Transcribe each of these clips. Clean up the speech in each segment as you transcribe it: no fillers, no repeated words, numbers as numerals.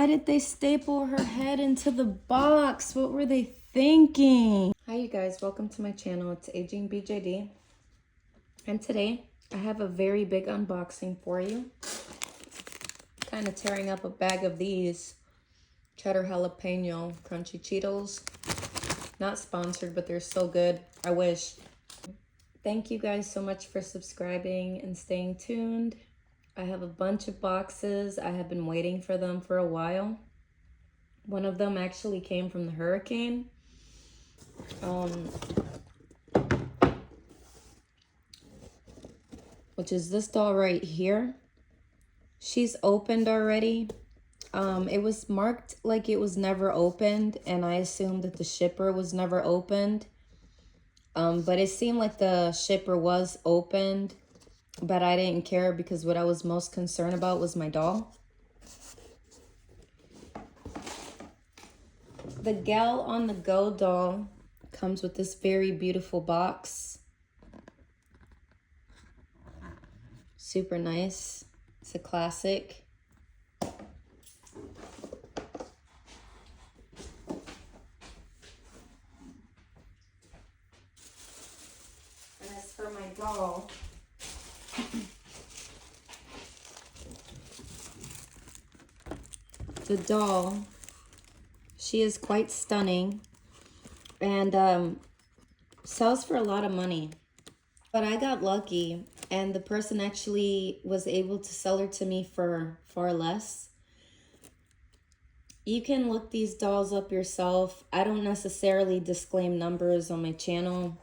Why did they staple her head into the box? What were they thinking? Hi you guys, welcome to my channel. It's Aging BJD. And today I have a very big unboxing for you. Kind of tearing up a bag of these cheddar jalapeno crunchy Cheetos. Not sponsored, but they're so good. I wish. Thank you guys so much for subscribing and staying tuned. I have a bunch of boxes. I have been waiting for them for a while. One of them actually came from the hurricane. Which is this doll right here. She's opened already. It was marked like it was never opened, and I assumed that the shipper was never opened. But it seemed like the shipper was opened, but I didn't care because what I was most concerned about was my doll. The Gal on the Go doll comes with this very beautiful box. Super nice. It's a classic. And as for my doll, the doll, she is quite stunning and sells for a lot of money. But I got lucky and the person actually was able to sell her to me for far less. You can look these dolls up yourself. I don't necessarily disclaim numbers on my channel.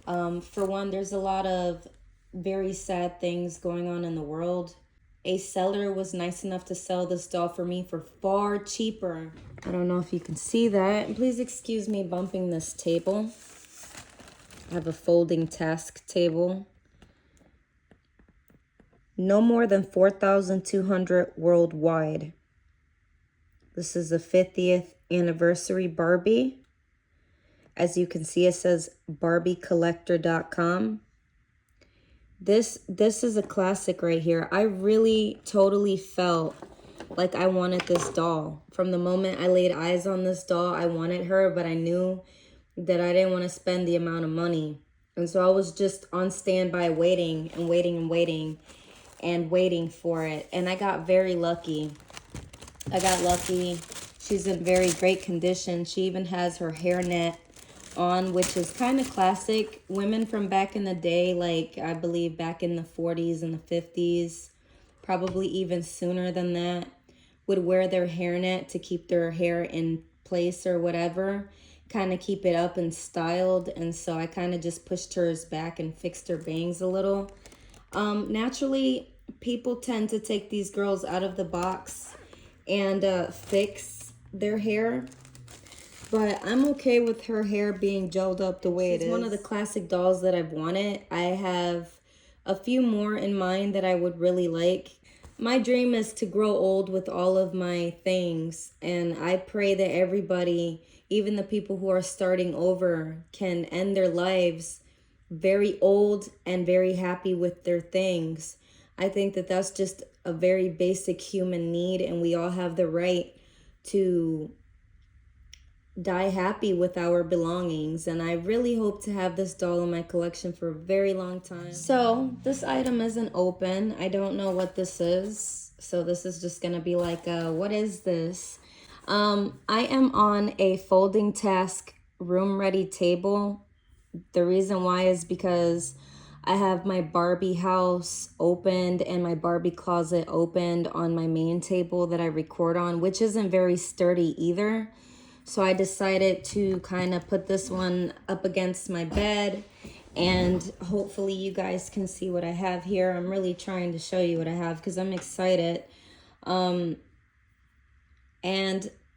For one, there's a lot of very sad things going on in the world. A seller was nice enough to sell this doll for me for far cheaper. I don't know if you can see that. Please excuse me bumping this table. I have a folding task table. No more than 4,200 worldwide. This is the 50th anniversary Barbie. As you can see, it says barbiecollector.com. This is a classic right here. I really totally felt like I wanted this doll. From the moment I laid eyes on this doll, I wanted her, but I knew that I didn't want to spend the amount of money. And so I was just on standby waiting and waiting and waiting and waiting for it. And I got very lucky. She's in very great condition. She even has her hairnet on, which is kind of classic. Women from back in the day, like I believe back in the 40s and the 50s, probably even sooner than that, would wear their hairnet to keep their hair in place or whatever, kind of keep it up and styled. And so I kind of just pushed hers back and fixed her bangs a little. Naturally, people tend to take these girls out of the box and fix their hair. But I'm okay with her hair being gelled up the way it is. It's one of the classic dolls that I've wanted. I have a few more in mind that I would really like. My dream is to grow old with all of my things. And I pray that everybody, even the people who are starting over, can end their lives very old and very happy with their things. I think that that's just a very basic human need, and we all have the right to die happy with our belongings. And I really hope to have this doll in my collection for a very long time. So this item isn't open. I don't know what this is. So this is just gonna be like, what is this? I am on a folding task room ready table. The reason why is because I have my Barbie house opened and my Barbie closet opened on my main table that I record on, which isn't very sturdy either. So I decided to kind of put this one up against my bed, and hopefully you guys can see what I have here. I'm really trying to show you what I have because I'm excited. And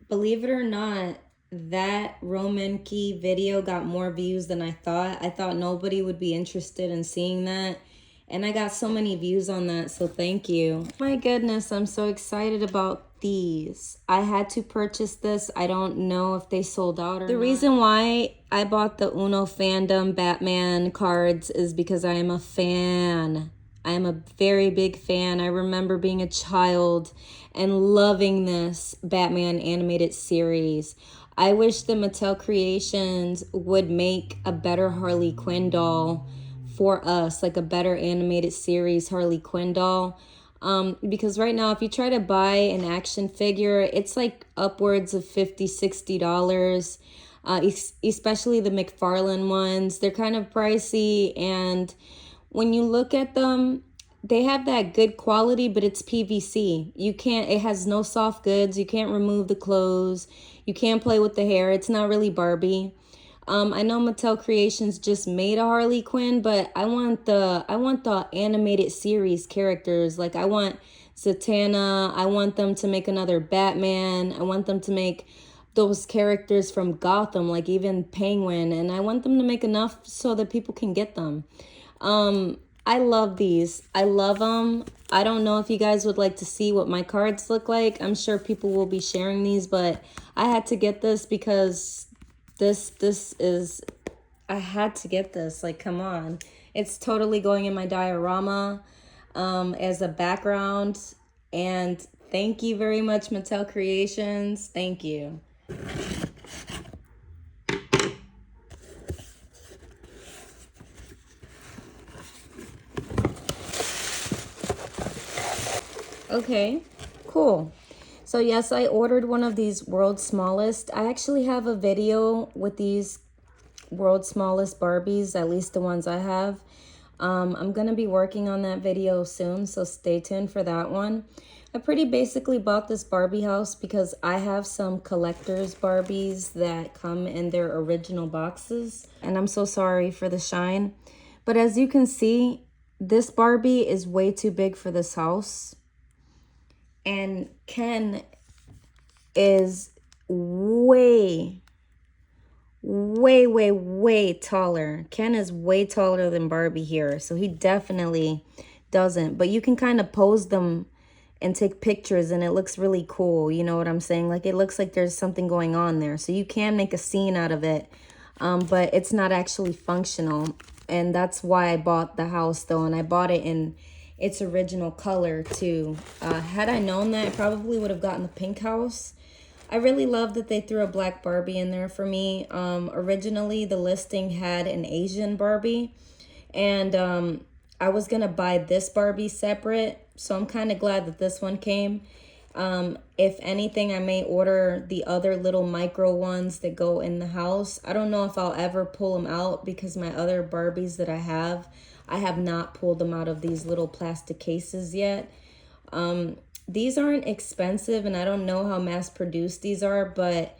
believe it or not, that Roman key video got more views than I thought. I thought nobody would be interested in seeing that. And I got so many views on that, so thank you. My goodness, I'm so excited about these. I had to purchase this. I don't know if they sold out or not. The reason why I bought the Uno Fandom Batman cards is because I am a fan I am a very big fan. I remember being a child and loving this Batman animated series. I wish the Mattel Creations would make a better Harley Quinn doll for us, like a better animated series Harley Quinn doll. Because right now, if you try to buy an action figure, it's like upwards of $50, $60. Especially the McFarlane ones. They're kind of pricey, and when you look at them, they have that good quality, but it's PVC. It has no soft goods. You can't remove the clothes. You can't play with the hair. It's not really Barbie. I know Mattel Creations just made a Harley Quinn, but I want the animated series characters. Like, I want Zatanna. I want them to make another Batman. I want them to make those characters from Gotham, like even Penguin, and I want them to make enough so that people can get them. I love these. I love them. I don't know if you guys would like to see what my cards look like. I'm sure people will be sharing these, but I had to get this because I had to get this. Like, come on. It's totally going in my diorama as a background. And thank you very much, Mattel Creations. Thank you. Okay, cool. So yes, I ordered one of these World's Smallest. I actually have a video with these World's Smallest Barbies, at least the ones I have. I'm going to be working on that video soon, so stay tuned for that one. I pretty basically bought this Barbie house because I have some collector's Barbies that come in their original boxes. And I'm so sorry for the shine. But as you can see, this Barbie is way too big for this house. And Ken is way taller. Ken is way taller than Barbie here, so he definitely doesn't. But you can kind of pose them and take pictures, and it looks really cool. You know what I'm saying? Like, it looks like there's something going on there. So you can make a scene out of it, but it's not actually functional. And that's why I bought the house, though, and I bought it in its original color, too. Had I known that, I probably would have gotten the pink house. I really love that they threw a black Barbie in there for me. Originally, the listing had an Asian Barbie, and I was going to buy this Barbie separate, so I'm kind of glad that this one came. If anything, I may order the other little micro ones that go in the house. I don't know if I'll ever pull them out because my other Barbies that I have not pulled them out of these little plastic cases yet. These aren't expensive, and I don't know how mass-produced these are, but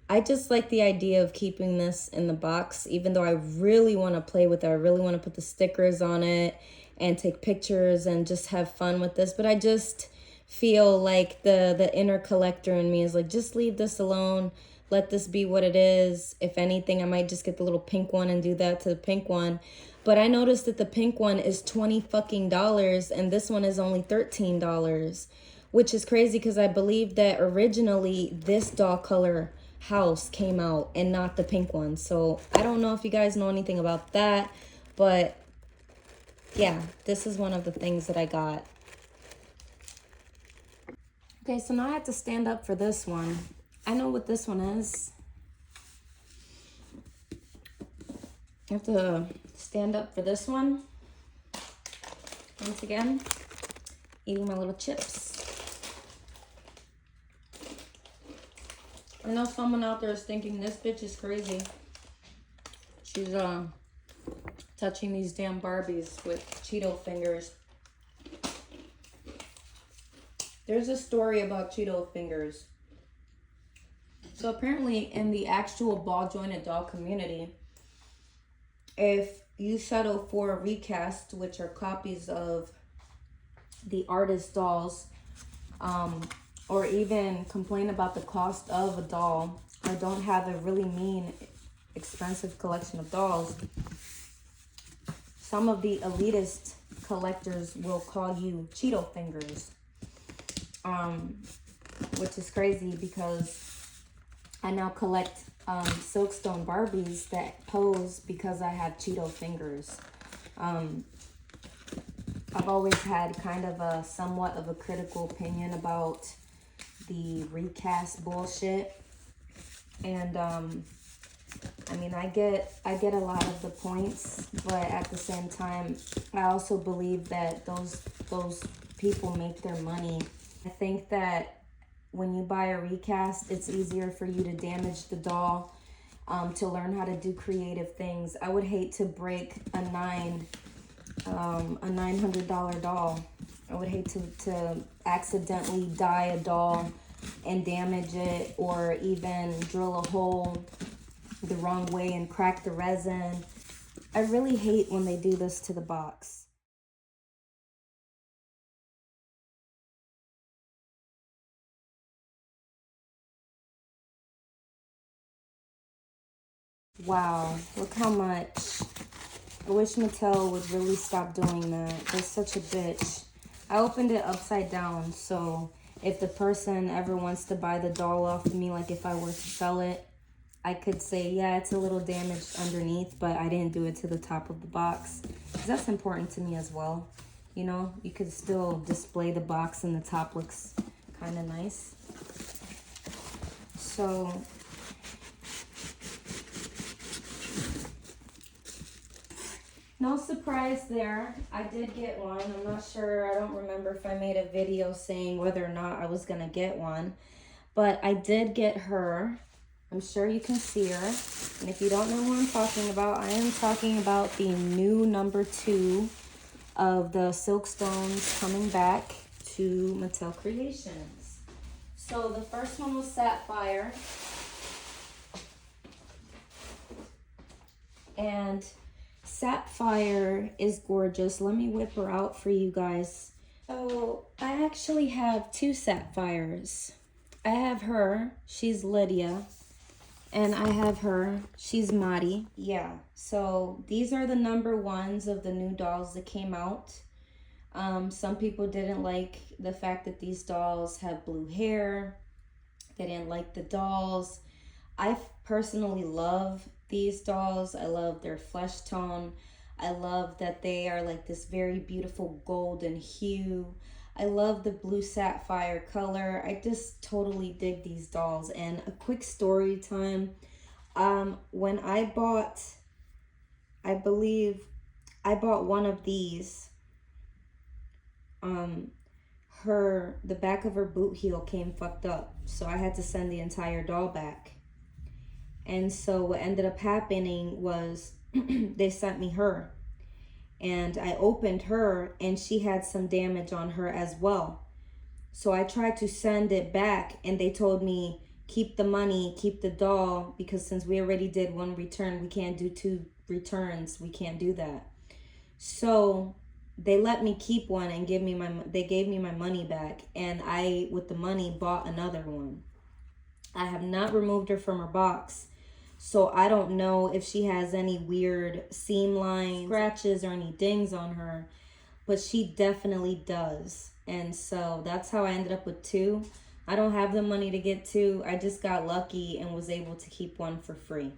I just like the idea of keeping this in the box, even though I really want to play with it. I really want to put the stickers on it and take pictures and just have fun with this. But I just feel like the inner collector in me is like, just leave this alone. Let this be what it is. If anything, I might just get the little pink one and do that to the pink one. But I noticed that the pink one is $20 fucking dollars and this one is only $13, which is crazy because I believe that originally this doll color house came out and not the pink one. So I don't know if you guys know anything about that, but yeah, this is one of the things that I got. Okay, so now I have to stand up for this one. I know what this one is. I have to stand up for this one. Once again, eating my little chips. I know someone out there is thinking this bitch is crazy. She's touching these damn Barbies with Cheeto fingers. There's a story about Cheeto fingers. So apparently in the actual ball jointed doll community, if you settle for a recast, which are copies of the artist dolls, or even complain about the cost of a doll, or don't have a really mean, expensive collection of dolls, some of the elitist collectors will call you Cheeto fingers. Which is crazy because I now collect Silkstone Barbies that pose because I have Cheeto fingers. I've always had kind of a somewhat of a critical opinion about the recast bullshit. And I mean, I get a lot of the points, but at the same time, I also believe that those people make their money. I think that when you buy a recast, it's easier for you to damage the doll, to learn how to do creative things. I would hate to break a $900 doll. I would hate to accidentally dye a doll and damage it, or even drill a hole the wrong way and crack the resin. I really hate when they do this to the box. Wow, look how much. I wish Mattel would really stop doing that. They're such a bitch. I opened it upside down, so if the person ever wants to buy the doll off of me, like if I were to sell it, I could say, yeah, it's a little damaged underneath, but I didn't do it to the top of the box. Because that's important to me as well. You know, you could still display the box and the top looks kind of nice. So no surprise there. I did get one. I'm not sure. I don't remember if I made a video saying whether or not I was going to get one. But I did get her. I'm sure you can see her. And if you don't know who I'm talking about, I am talking about the new #2 of the Silkstones coming back to Mattel Creations. So the first one was Sapphire. And Sapphire is gorgeous. Let me whip her out for you guys. So I actually have 2 Sapphires. I have her, she's Lydia, and I have her, she's Madi. Yeah, so these are the #1s of the new dolls that came out. Some people didn't like the fact that these dolls have blue hair. They didn't like the dolls. I personally love these dolls. I love their flesh tone. I love that they are like this very beautiful golden hue. I love the blue sapphire color. I just totally dig these dolls. And a quick story time. When I bought, I believe I bought one of these. The back of her boot heel came fucked up. So I had to send the entire doll back. And so what ended up happening was they sent me her. And I opened her and she had some damage on her as well. So I tried to send it back and they told me, keep the money, keep the doll, because since we already did one return, we can't do 2 returns. We can't do that. So they let me keep one and they gave me my money back. And I, with the money, bought another one. I have not removed her from her box. So I don't know if she has any weird seam lines, scratches, or any dings on her, but she definitely does. And so that's how I ended up with 2. I don't have the money to get 2. I just got lucky and was able to keep one for free.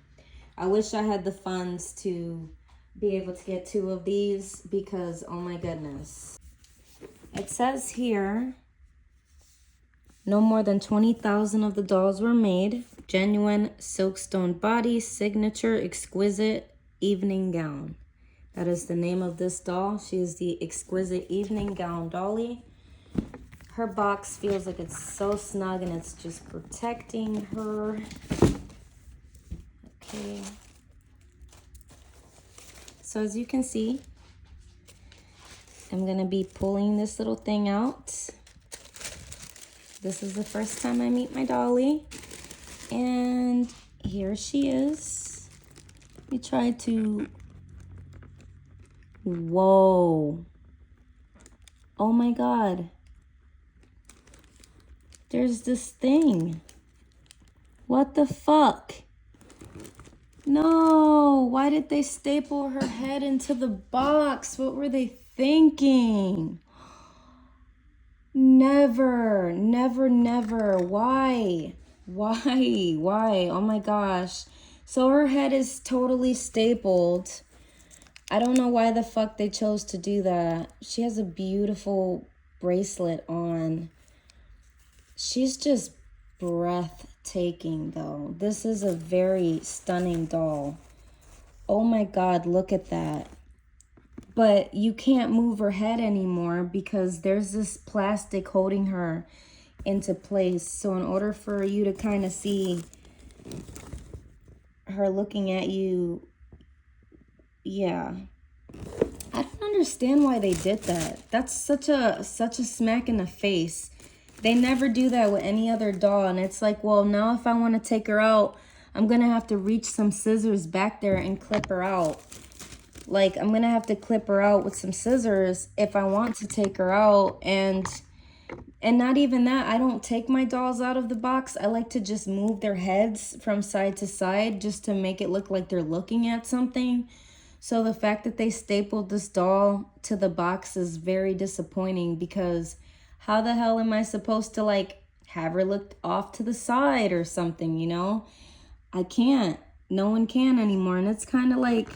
I wish I had the funds to be able to get 2 of these because, oh my goodness. It says here, no more than 20,000 of the dolls were made. Genuine Silkstone body, signature, exquisite evening gown. That is the name of this doll. She is the exquisite evening gown dolly. Her box feels like it's so snug and it's just protecting her. Okay. So as you can see, I'm gonna be pulling this little thing out. This is the first time I meet my dolly. And here she is. Let me try to... Whoa. Oh my God. There's this thing. What the fuck? No. Why did they staple her head into the box? What were they thinking? Never, never, never. Why? Why? Oh my gosh. So her head is totally stapled. I don't know why the fuck they chose to do that. She has a beautiful bracelet on. She's just breathtaking, though. This is a very stunning doll. Oh my God, look at that. But you can't move her head anymore because there's this plastic holding her into place. So in order for you to kind of see her looking at you, yeah. I don't understand why they did that. That's such a smack in the face. They never do that with any other doll. And it's like, well, now if I want to take her out, I'm going to have to reach some scissors back there and clip her out. Like, I'm going to have to clip her out with some scissors if I want to take her out. And not even that, I don't take my dolls out of the box. I like to just move their heads from side to side just to make it look like they're looking at something. So the fact that they stapled this doll to the box is very disappointing, because how the hell am I supposed to, like, have her look off to the side or something, you know? I can't. No one can anymore. And it's kind of like,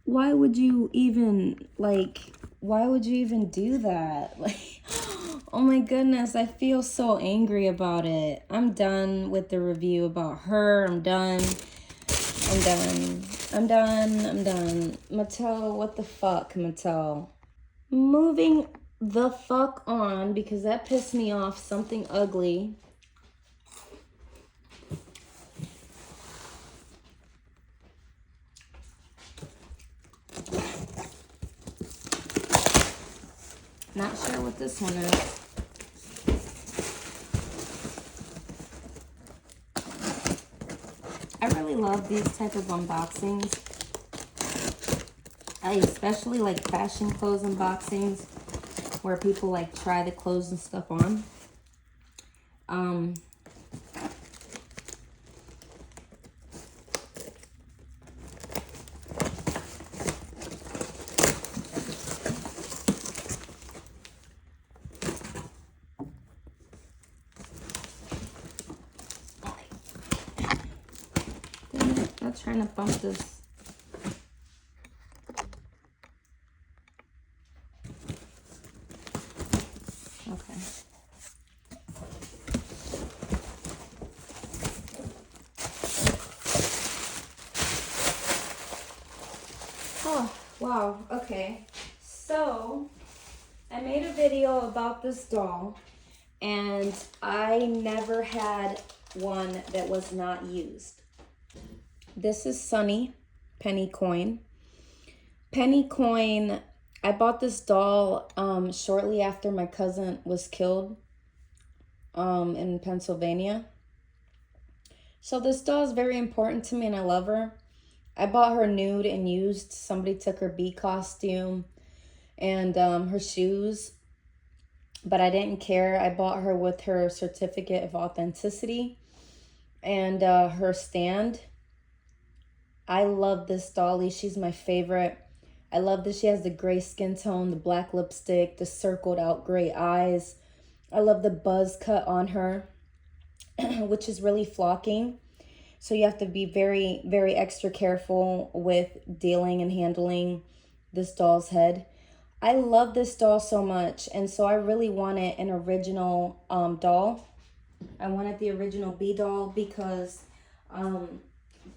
why would you even do that? Like, oh my goodness, I feel so angry about it. I'm done with the review about her. I'm done. Mattel, what the fuck, Mattel? Moving the fuck on, because that pissed me off. Something ugly. Not sure what this one is. I really love these type of unboxings. I especially like fashion clothes unboxings where people like try the clothes and stuff on. I'm trying to bump this. Okay. Oh, wow. Okay. So, I made a video about this doll, and I never had one that was not used. This is Sunny, Penny Coin. Penny Coin, I bought this doll shortly after my cousin was killed in Pennsylvania. So this doll is very important to me and I love her. I bought her nude and used. Somebody took her bee costume and her shoes, but I didn't care. I bought her with her certificate of authenticity and her stand. I love this dolly. She's my favorite. I love that she has the gray skin tone, the black lipstick, the circled out gray eyes. I love the buzz cut on her, which is really flocking. So you have to be very, very extra careful with dealing and handling this doll's head. I love this doll so much, and so I really wanted an original doll. I wanted the original bee doll because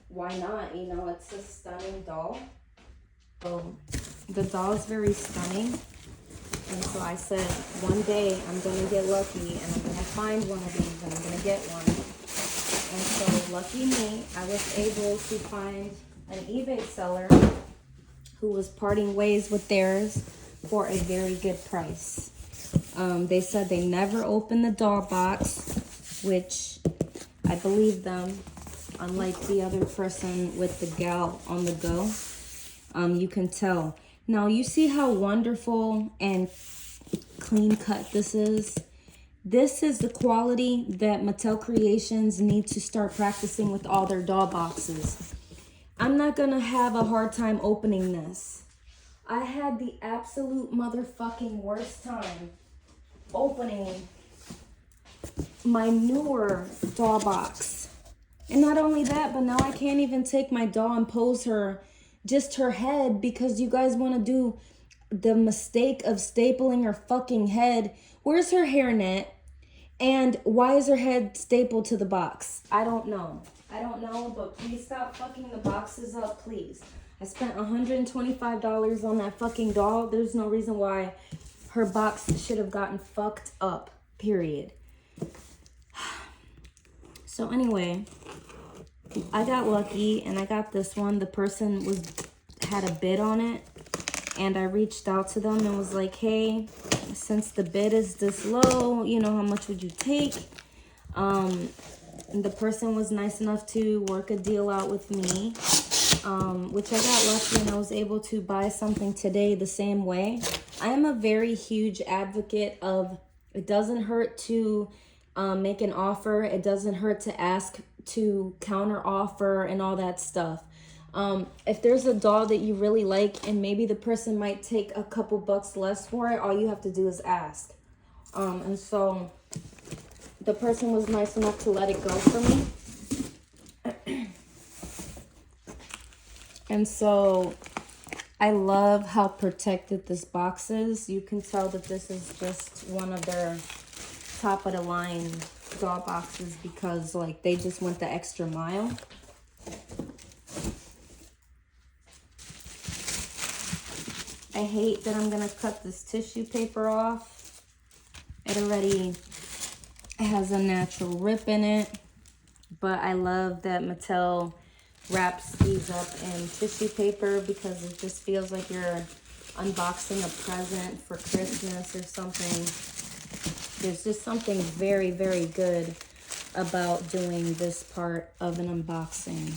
why not? You know, it's a stunning doll. So the doll is very stunning. And so I said, one day I'm going to get lucky and I'm going to find one of these and I'm going to get one. And so lucky me, I was able to find an eBay seller who was parting ways with theirs for a very good price. They said they never opened the doll box, which I believe them. Unlike the other person with the gal on the go, you can tell. Now you see how wonderful and clean cut this is. This is the quality that Mattel Creations need to start practicing with all their doll boxes. I'm not gonna have a hard time opening this. I had the absolute motherfucking worst time opening my newer doll box. And not only that, but now I can't even take my doll and pose her, just her head, because you guys want to do the mistake of stapling her fucking head. Where's her hairnet? And why is her head stapled to the box? I don't know. I don't know, but please stop fucking the boxes up, please. I spent $125 on that fucking doll. There's no reason why her box should have gotten fucked up, period. So anyway, I got lucky and I got this one. The person had a bid on it, and I reached out to them and was like, hey, since the bid is this low, you know, how much would you take? And the person was nice enough to work a deal out with me, which I got lucky, and I was able to buy something today the same way. I am a very huge advocate of, it doesn't hurt to make an offer. It doesn't hurt to ask to counter offer and all that stuff. If there's a doll that you really like and maybe the person might take a couple bucks less for it, all you have to do is ask. And so the person was nice enough to let it go for me. And so I love how protected this box is. You can tell that this is just one of their top of the line doll boxes because like they just went the extra mile. I hate that I'm gonna cut this tissue paper off. It already has a natural rip in it, but I love that Mattel wraps these up in tissue paper because it just feels like you're unboxing a present for Christmas or something. There's just something very, very good about doing this part of an unboxing.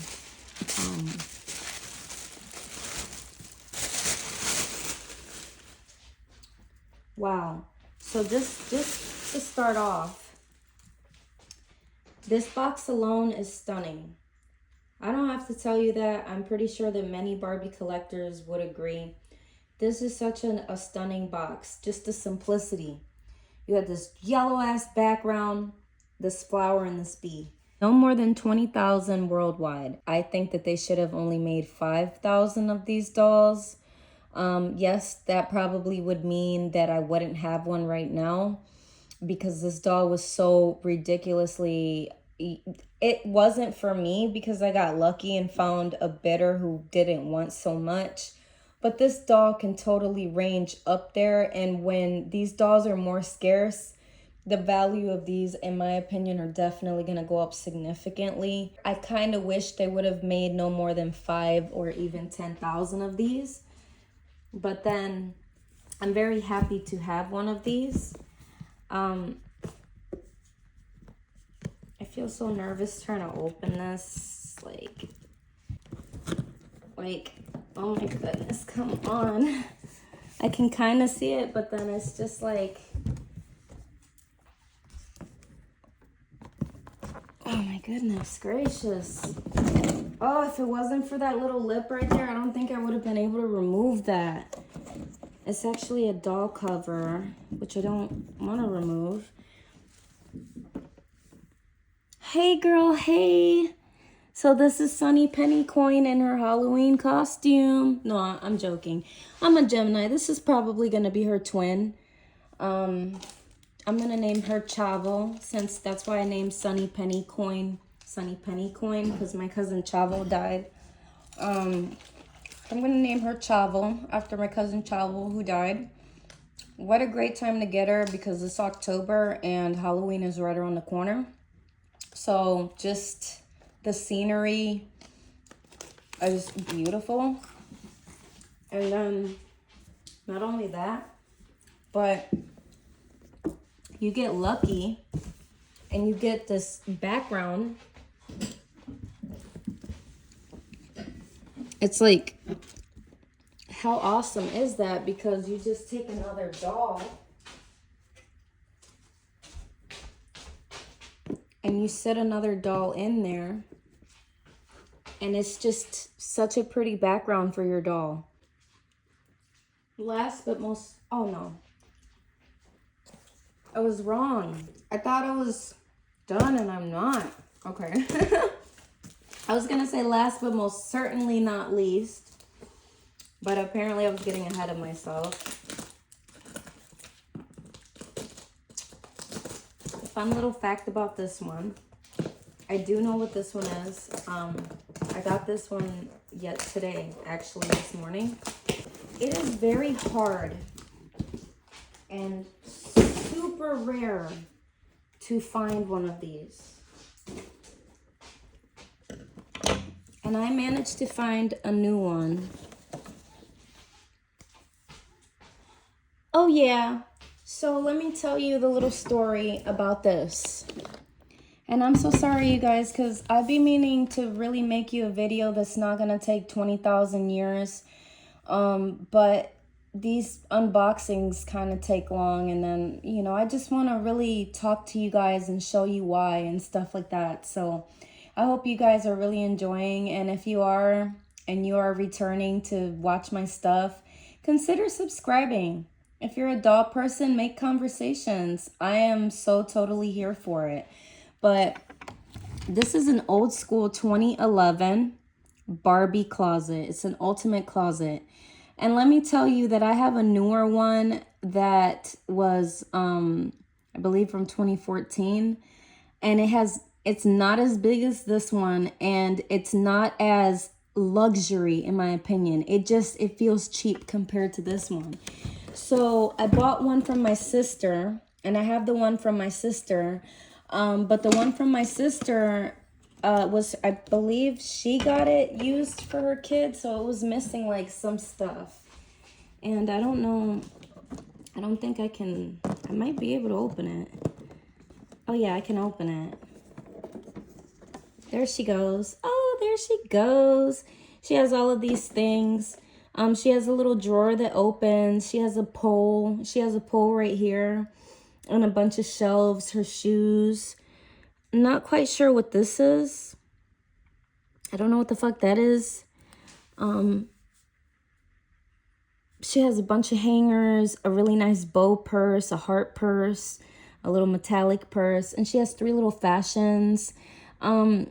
Wow. So just to start off, this box alone is stunning. I don't have to tell you that. I'm pretty sure that many Barbie collectors would agree. This is such a stunning box. Just the simplicity. You have this yellow ass background, this flower, and this bee. No more than 20,000 worldwide. I think that they should have only made 5,000 of these dolls. Yes, that probably would mean that I wouldn't have one right now because this doll was so ridiculously... It wasn't for me because I got lucky and found a bidder who didn't want so much. But this doll can totally range up there. And when these dolls are more scarce, the value of these, in my opinion, are definitely going to go up significantly. I kind of wish they would have made no more than 5 or even 10,000 of these. But then I'm very happy to have one of these. I feel so nervous trying to open this. Like, oh my goodness, come on. I can kind of see it, but then it's just like, oh my goodness gracious. Oh, if it wasn't for that little lip right there, I don't think I would have been able to remove that. It's actually a doll cover, which I don't want to remove. Hey girl, hey. So this is Sunny Penny Coin in her Halloween costume. No, I'm joking. I'm a Gemini. This is probably going to be her twin. I'm going to name her Chavo, since that's why I named Sunny Penny Coin because my cousin Chavo died. I'm going to name her Chavo after my cousin Chavo who died. What a great time to get her because it's October and Halloween is right around the corner. So just the scenery is beautiful. And then not only that, but you get lucky and you get this background. It's like, how awesome is that? Because you just take another doll and you set another doll in there, and it's just such a pretty background for your doll. Last but most, oh no, I was wrong. I thought I was done and I'm not. Okay. I was going to say last, but most certainly not least. But apparently I was getting ahead of myself. Fun little fact about this one. I do know what this one is. I got this one yet today, actually this morning. It is very hard and super rare to find one of these. And I managed to find a new one. Oh yeah, so let me tell you the little story about this. And I'm so sorry, you guys, because I've been meaning to really make you a video that's not going to take 20,000 years. But these unboxings kind of take long. And then, you know, I just want to really talk to you guys and show you why and stuff like that. So I hope you guys are really enjoying. And if you are, and you are returning to watch my stuff, consider subscribing. If you're a doll person, make conversations. I am so totally here for it. But this is an old school 2011 Barbie closet. It's an ultimate closet. And let me tell you that I have a newer one that was, I believe from 2014. And it's not as big as this one. And it's not as luxury, in my opinion. It feels cheap compared to this one. So I bought one from my sister. And I have the one from my sister. But the one from my sister was, I believe she got it used for her kid, so it was missing like some stuff. And I don't know, I don't think I might be able to open it. Oh yeah, I can open it. There she goes. Oh, there she goes. She has all of these things. She has a little drawer that opens. She has a pole. She has a pole right here. And a bunch of shelves, her shoes. Not quite sure what this is. I don't know what the fuck that is. She has a bunch of hangers, a really nice bow purse, a heart purse, a little metallic purse, and she has 3 little fashions. I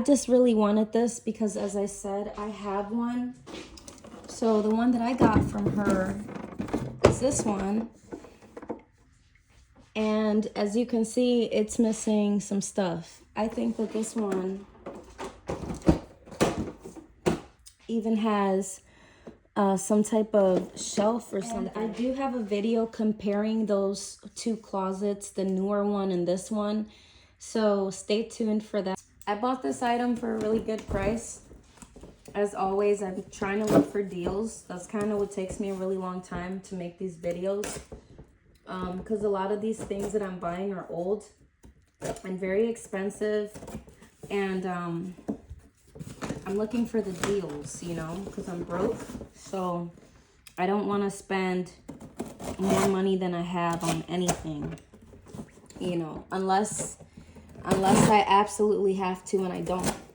just really wanted this because, as I said, I have one. So the one that I got from her is this one. And as you can see, it's missing some stuff. I think that this one even has some type of shelf or something. And I do have a video comparing those 2 closets, the newer one and this one. So stay tuned for that. I bought this item for a really good price. As always, I'm trying to look for deals. That's kind of what takes me a really long time to make these videos. Because a lot of these things that I'm buying are old and very expensive, and I'm looking for the deals, you know, because I'm broke, so I don't want to spend more money than I have on anything, you know, unless I absolutely have to, and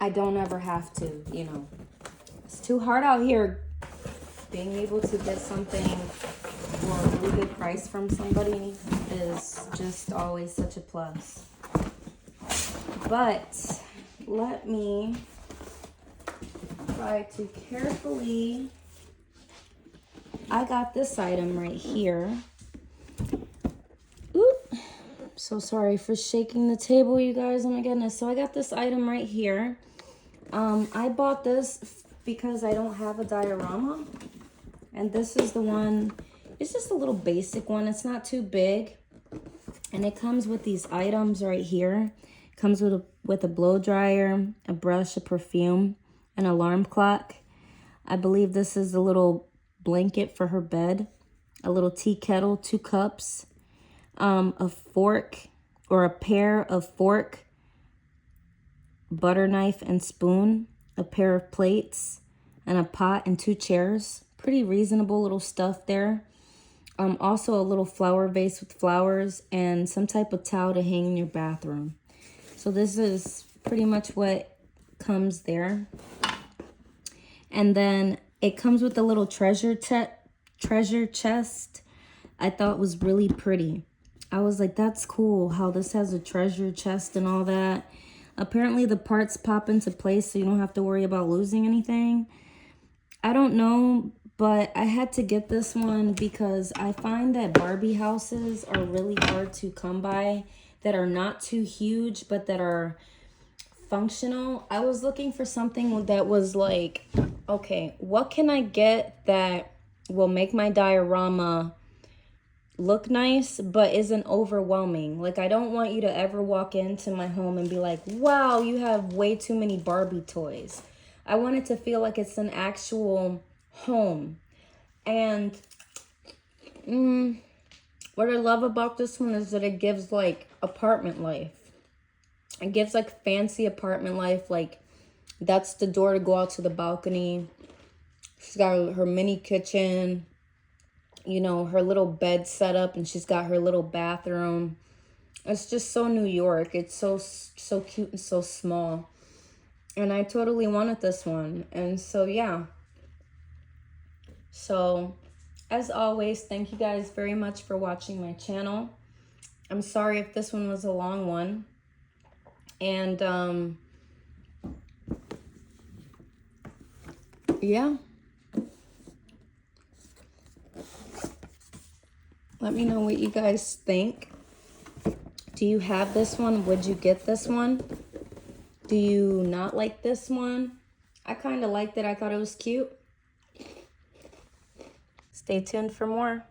I don't ever have to, you know. It's too hard out here. Being able to get something for a really good price from somebody is just always such a plus. But let me try to carefully. I got this item right here. Oop. So sorry for shaking the table, you guys. Oh my goodness. So I got this item right here. I bought this because I don't have a diorama. And this is the one, it's just a little basic one. It's not too big. And it comes with these items right here. It comes with a blow dryer, a brush, a perfume, an alarm clock. I believe this is a little blanket for her bed, a little tea kettle, 2 cups, a fork or a pair of fork, butter knife and spoon, a pair of plates, and a pot and 2 chairs. Pretty reasonable little stuff there. Also a little flower vase with flowers and some type of towel to hang in your bathroom. So this is pretty much what comes there. And then it comes with a little treasure chest. I thought was really pretty. I was like, that's cool how this has a treasure chest and all that. Apparently the parts pop into place so you don't have to worry about losing anything. I don't know, but I had to get this one because I find that Barbie houses are really hard to come by, that are not too huge, but that are functional. I was looking for something that was like, okay, what can I get that will make my diorama look nice but isn't overwhelming? Like, I don't want you to ever walk into my home and be like, wow, you have way too many Barbie toys. I want it to feel like it's an actual home. And what I love about this one is that it gives like apartment life. It gives like fancy apartment life. Like, that's the door to go out to the balcony. She's got her mini kitchen, you know, her little bed set up, and she's got her little bathroom. It's just so New York. It's so cute and so small. And I totally wanted this one. And so, yeah. So, as always, thank you guys very much for watching my channel. I'm sorry if this one was a long one. And, yeah. Let me know what you guys think. Do you have this one? Would you get this one? Do you not like this one? I kind of liked it. I thought it was cute. Stay tuned for more.